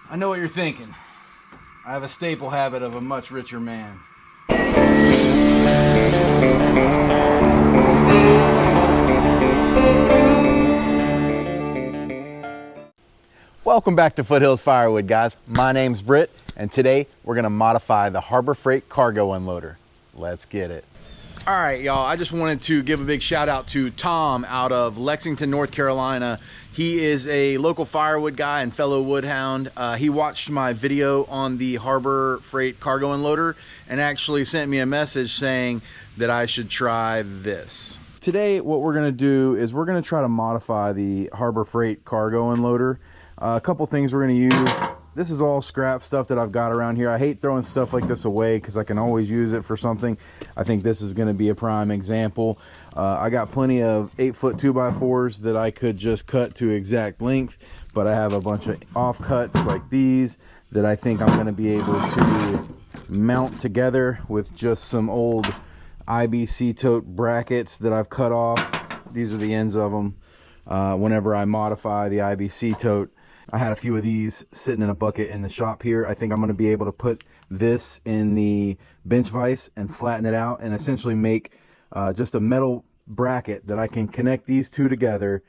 I know what you're thinking. I have a staple habit of a much richer man. Welcome back to Foothills Firewood, guys. My name's Britt, and today we're gonna modify the Harbor Freight cargo unloader. Let's get it. All right, y'all, I just wanted to give a big shout out to Tom out of Lexington, North Carolina. He is a local firewood guy and fellow woodhound. He watched my video on the Harbor Freight cargo unloader and actually sent me a message saying that I should try this. Today, what we're gonna do is we're gonna try to modify the Harbor Freight cargo unloader. A couple things we're gonna use. This is all scrap stuff that I've got around here. I hate throwing stuff like this away because I can always use it for something. I think this is going to be a prime example. I got plenty of 8-foot 2x4s that I could just cut to exact length, but I have a bunch of offcuts like these that I think I'm going to be able to mount together with just some old IBC tote brackets that I've cut off. These are the ends of them. Whenever I modify the IBC tote, I had a few of these sitting in a bucket in the shop here. I think I'm going to be able to put this in the bench vise and flatten it out and essentially make just a metal bracket that I can connect these two together.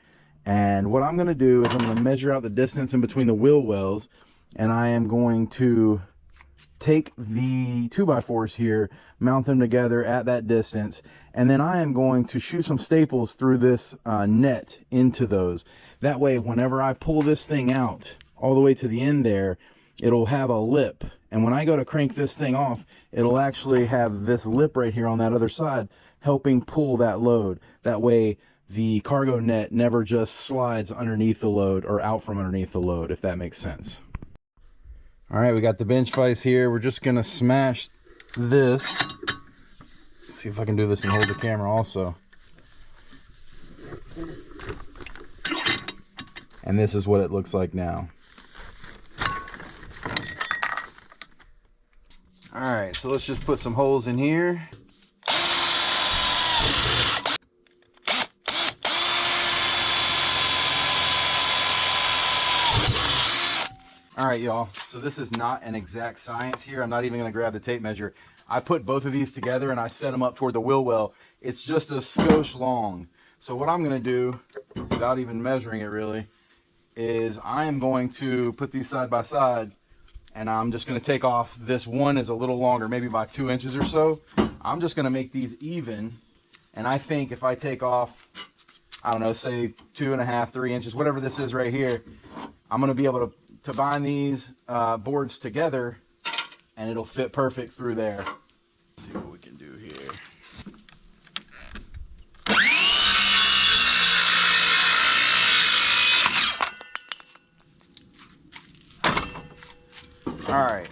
And what I'm going to do is I'm going to measure out the distance in between the wheel wells, and I am going to take the 2x4s here, mount them together at that distance, and then I am going to shoot some staples through this net into those. That way, whenever I pull this thing out all the way to the end there, it'll have a lip. And when I go to crank this thing off, it'll actually have this lip right here on that other side, helping pull that load. That way, the cargo net never just slides underneath the load or out from underneath the load, if that makes sense. All right, we got the bench vise here. We're just gonna smash this. Let's see if I can do this and hold the camera also. And this is what it looks like now. All right, so let's just put some holes in here. All right, y'all, so this is not an exact science here. I'm not even gonna grab the tape measure. I put both of these together and I set them up toward the wheel well. It's just a skosh long. So what I'm gonna do, without even measuring it really, is I am going to put these side by side, and I'm just gonna take off. This one is a little longer, maybe by 2 inches or so. I'm just gonna make these even, and I think if I take off, I don't know, say 2.5, 3 inches, whatever this is right here, I'm gonna be able to bind these boards together, and it'll fit perfect through there. Let's see what we can do here. All right,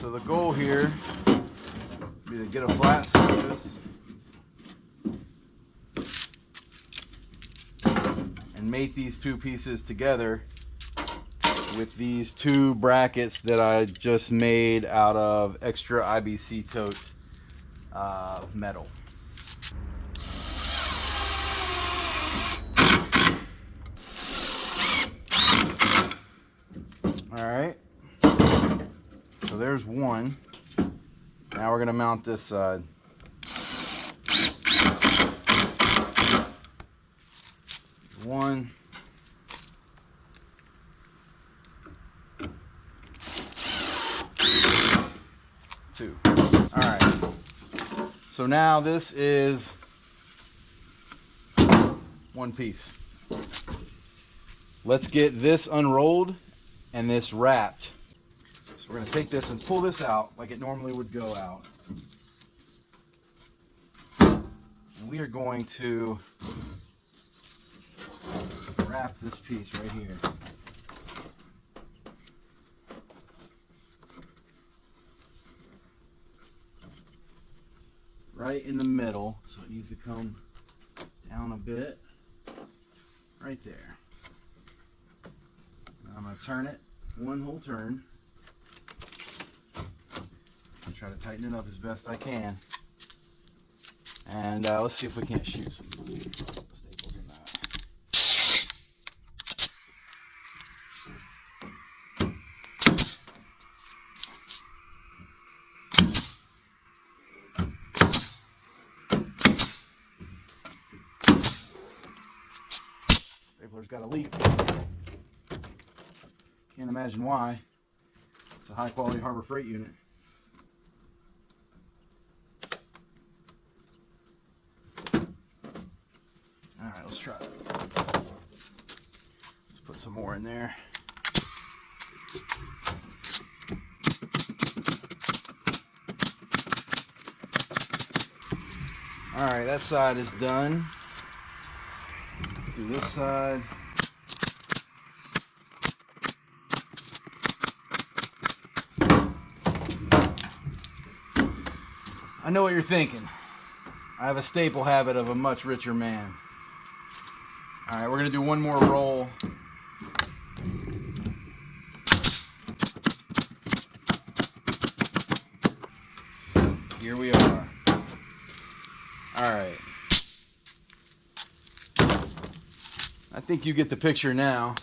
so the goal here would be to get a flat surface and mate these two pieces together with these two brackets that I just made out of extra IBC tote metal. All right, so there's one. Now we're gonna mount this side. One. Two. All right, so now this is one piece. Let's get this unrolled and this wrapped. So we're going to take this and pull this out like it normally would go out. And we are going to wrap this piece right here. Right in the middle, so it needs to come down a bit. Right there. Now I'm going to turn it one whole turn. And try to tighten it up as best I can. And let's see if we can't shoot some staples in that. Controller's got a leak. Can't imagine why. It's a high quality Harbor Freight unit. Alright, let's try it. Let's put some more in there. Alright, that side is done. Do this side. I know what you're thinking. I have a staple habit of a much richer man. Alright, we're going to do one more roll. Here we are. Alright. I think you get the picture now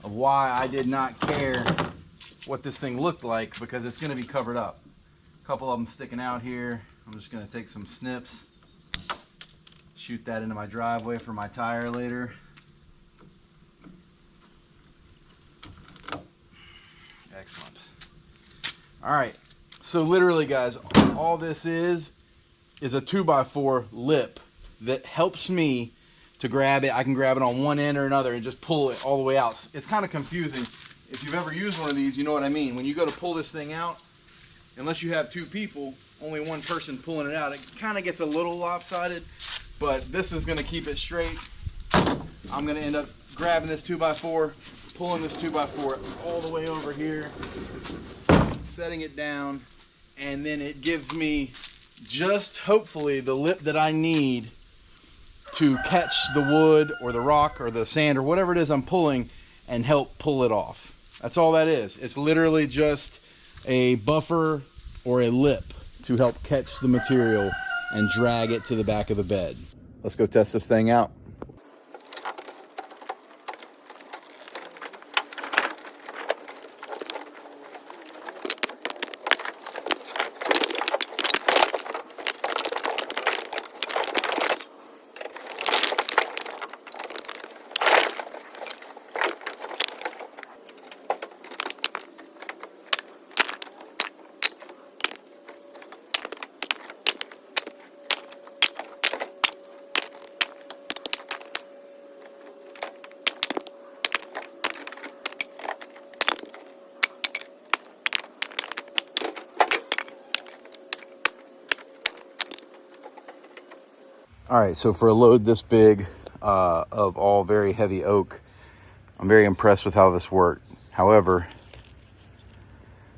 of why I did not care what this thing looked like, because it's going to be covered up. A couple of them sticking out here. I'm just going to take some snips, shoot that into my driveway for my tire later. Excellent. Alright, so literally guys, all this is a 2x4 lip that helps me to grab it. I can grab it on one end or another and just pull it all the way out. It's kind of confusing. If you've ever used one of these, you know what I mean. When you go to pull this thing out, unless you have two people, only one person pulling it out, it kind of gets a little lopsided, but this is going to keep it straight. I'm going to end up grabbing this 2x4, pulling this 2x4 all the way over here, setting it down, and then it gives me just hopefully the lip that I need to catch the wood or the rock or the sand or whatever it is I'm pulling and help pull it off. That's all that is. It's literally just a buffer or a lip to help catch the material and drag it to the back of the bed. Let's go test this thing out. All right, so for a load this big of all very heavy oak, I'm very impressed with how this worked. However,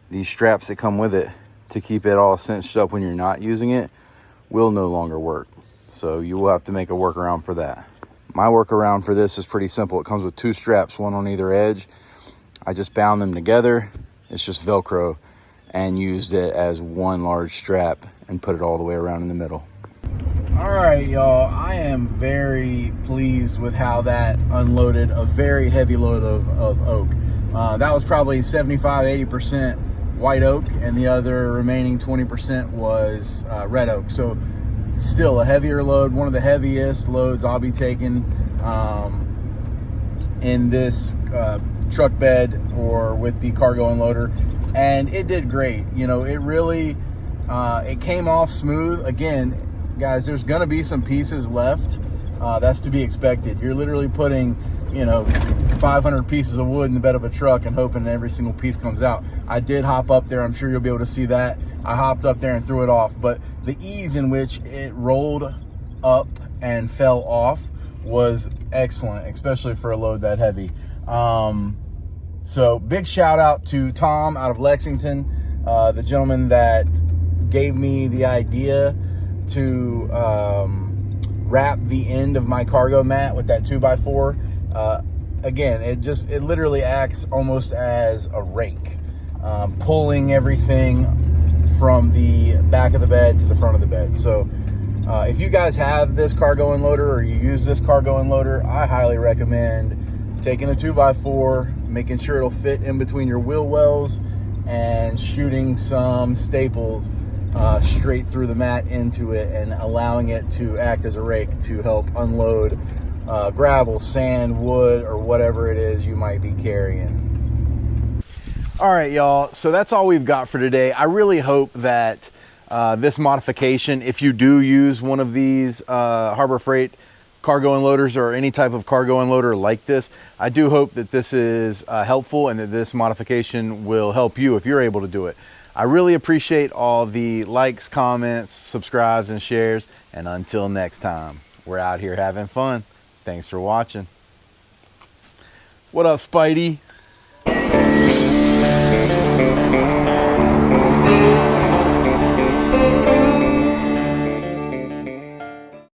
these straps that come with it to keep it all cinched up when you're not using it will no longer work. So you will have to make a workaround for that. My workaround for this is pretty simple. It comes with two straps, one on either edge. I just bound them together. It's just Velcro, and used it as one large strap and put it all the way around in the middle. All right, y'all, I am very pleased with how that unloaded a very heavy load of oak. That was probably 75-80% white oak, and the other remaining 20% was red oak. So still a heavier load, one of the heaviest loads I'll be taking in this truck bed or with the cargo unloader. And it did great. You know, it really, it came off smooth. Again, guys, there's gonna be some pieces left. That's to be expected. You're literally putting, you know, 500 pieces of wood in the bed of a truck and hoping every single piece comes out. I did hop up there. I'm sure you'll be able to see that. I hopped up there and threw it off, but the ease in which it rolled up and fell off was excellent, especially for a load that heavy. So big shout out to Tom out of Lexington, the gentleman that gave me the idea to wrap the end of my cargo mat with that 2x4. Again, it literally acts almost as a rake, pulling everything from the back of the bed to the front of the bed. So if you guys have this cargo unloader or you use this cargo unloader, I highly recommend taking a 2x4, making sure it'll fit in between your wheel wells, and shooting some staples straight through the mat into it and allowing it to act as a rake to help unload gravel, sand, wood, or whatever it is you might be carrying. All right, y'all, so that's all we've got for today. I really hope that this modification, if you do use one of these Harbor Freight cargo unloaders or any type of cargo unloader like this, I do hope that this is helpful and that this modification will help you if you're able to do it. I really appreciate all the likes, comments, subscribes, and shares. And until next time, we're out here having fun. Thanks for watching. What up, Spidey?